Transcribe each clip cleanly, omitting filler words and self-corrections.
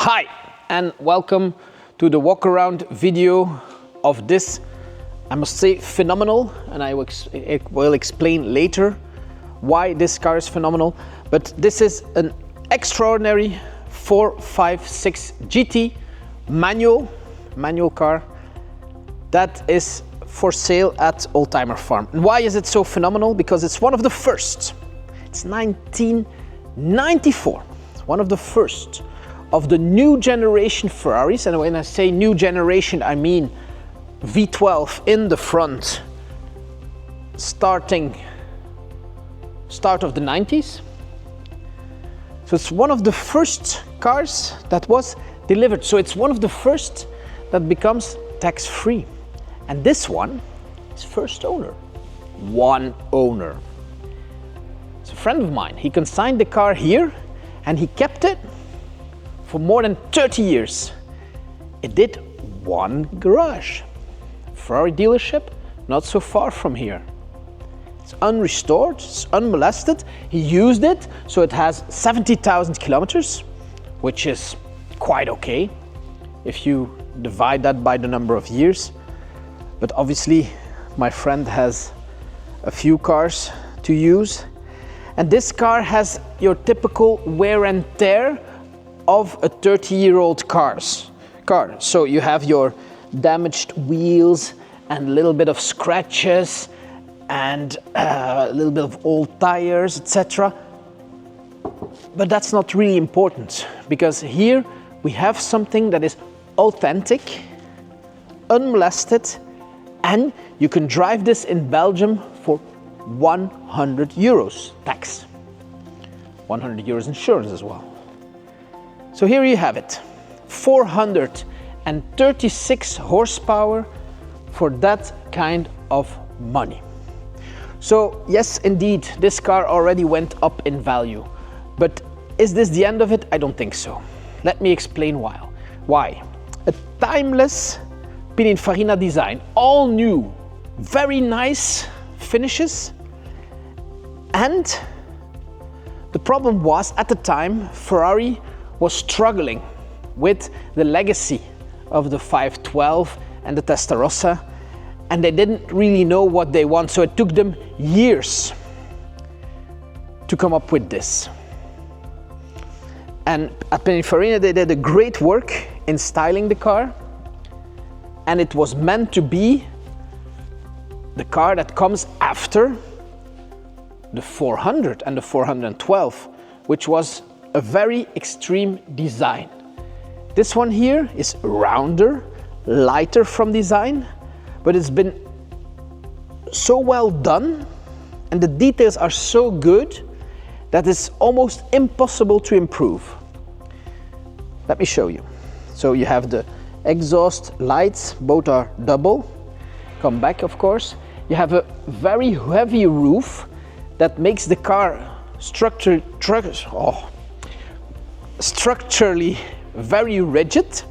Hi and welcome to the walk around video of this, I must say, phenomenal, and I will explain later why this car is phenomenal. But this is an extraordinary 456 GT manual car that is for sale at Oldtimerfarm. And why is it so phenomenal? Because it's one of the first. It's 1994. It's one of the first of the new generation Ferraris. And when I say new generation, I mean V12 in the front, start of the 90s. So it's one of the first cars that was delivered. So it's one of the first that becomes tax-free. And this one is first owner, one owner. It's a friend of mine. He consigned the car here and he kept it for more than 30 years. It did one garage. Ferrari dealership, not so far from here. It's unrestored, it's unmolested. He used it, so it has 70,000 kilometers, which is quite okay if you divide that by the number of years. But obviously, my friend has a few cars to use. And this car has your typical wear and tear of a 30-year-old car. So you have your damaged wheels and a little bit of scratches and a little bit of old tires, etc. But that's not really important, because here we have something that is authentic, unmolested, and you can drive this in Belgium for 100 euros tax. 100 euros insurance as well. So here you have it, 436 horsepower for that kind of money. So yes, indeed, this car already went up in value. But is this the end of it? I don't think so. Let me explain why. A timeless Pininfarina design, all new, very nice finishes. And the problem was, at the time, Ferrari was struggling with the legacy of the 512 and the Testarossa, and they didn't really know what they want, so it took them years to come up with this. And at Pininfarina they did a great work in styling the car, and it was meant to be the car that comes after the 400 and the 412, which was a very extreme design. This one here is rounder, lighter from design, but it's been so well done and the details are so good that it's almost impossible to improve. Let me show you. So you have the exhaust lights, both are double. Come back, of course. You have a very heavy roof that makes the car structurally very rigid,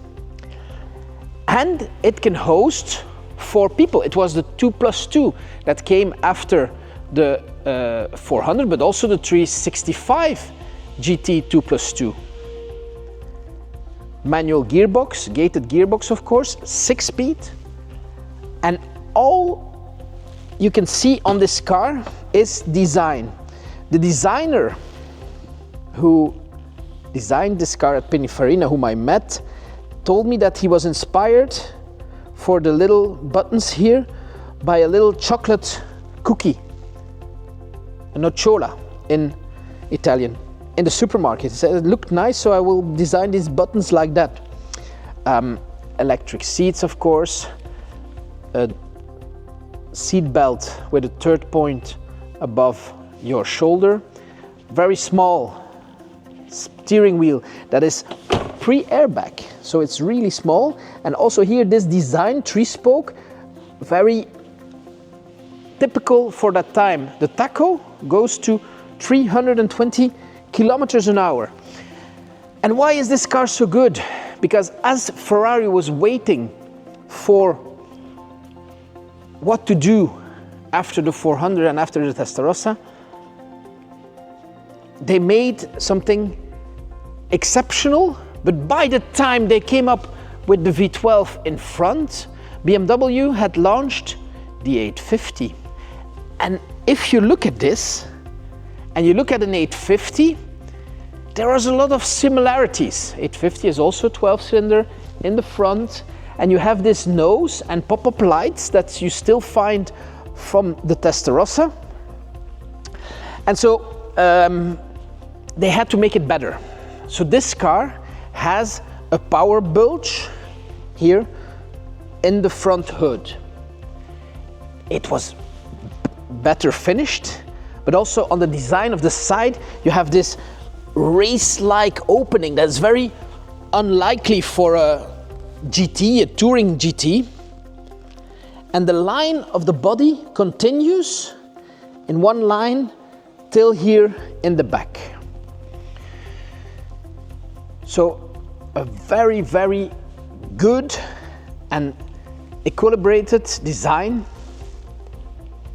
and it can host 4 people. It was the 2+2 that came after the 400, but also the 365 GT 2+2. Manual gearbox, gated gearbox, of course, 6-speed, and all you can see on this car is design. The designer who designed this car at Pininfarina, whom I met, told me that he was inspired for the little buttons here by a little chocolate cookie, a nocciola in Italian, in the supermarket. He said it looked nice, so I will design these buttons like that. Electric seats, of course, a seat belt with a 3rd point above your shoulder, very small steering wheel that is pre-airbag, so it's really small. And also here, this design, 3-spoke, very typical for that time. The tacho goes to 320 kilometers an hour. And why is this car so good? Because as Ferrari was waiting for what to do after the 400 and after the Testarossa, they made something exceptional But by the time they came up with the V12 in front, BMW had launched the 850. And if you look at this, and you look at an 850, there is a lot of similarities. 850 is also 12-cylinder in the front, and you have this nose and pop-up lights that you still find from the Testarossa. And so they had to make it better. So this car has a power bulge here in the front hood. It was better finished, but also on the design of the side, you have this race-like opening that's very unlikely for a GT, a touring GT. And the line of the body continues in one line till here in the back. So a very, very good and equilibrated design.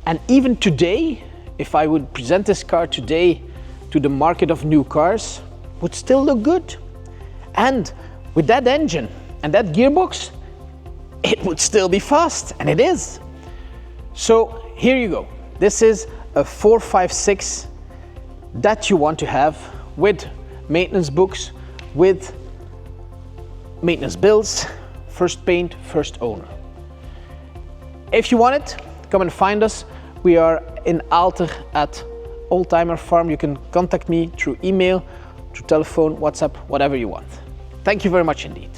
And even today, if I would present this car today to the market of new cars, would still look good. And with that engine and that gearbox, it would still be fast, and it is. So here you go. This is a 456 that you want to have with maintenance books, with maintenance bills, first paint, first owner. If you want it, come and find us. We are in Aalter at Oldtimerfarm. You can contact me through email, through telephone, WhatsApp, whatever you want. Thank you very much indeed.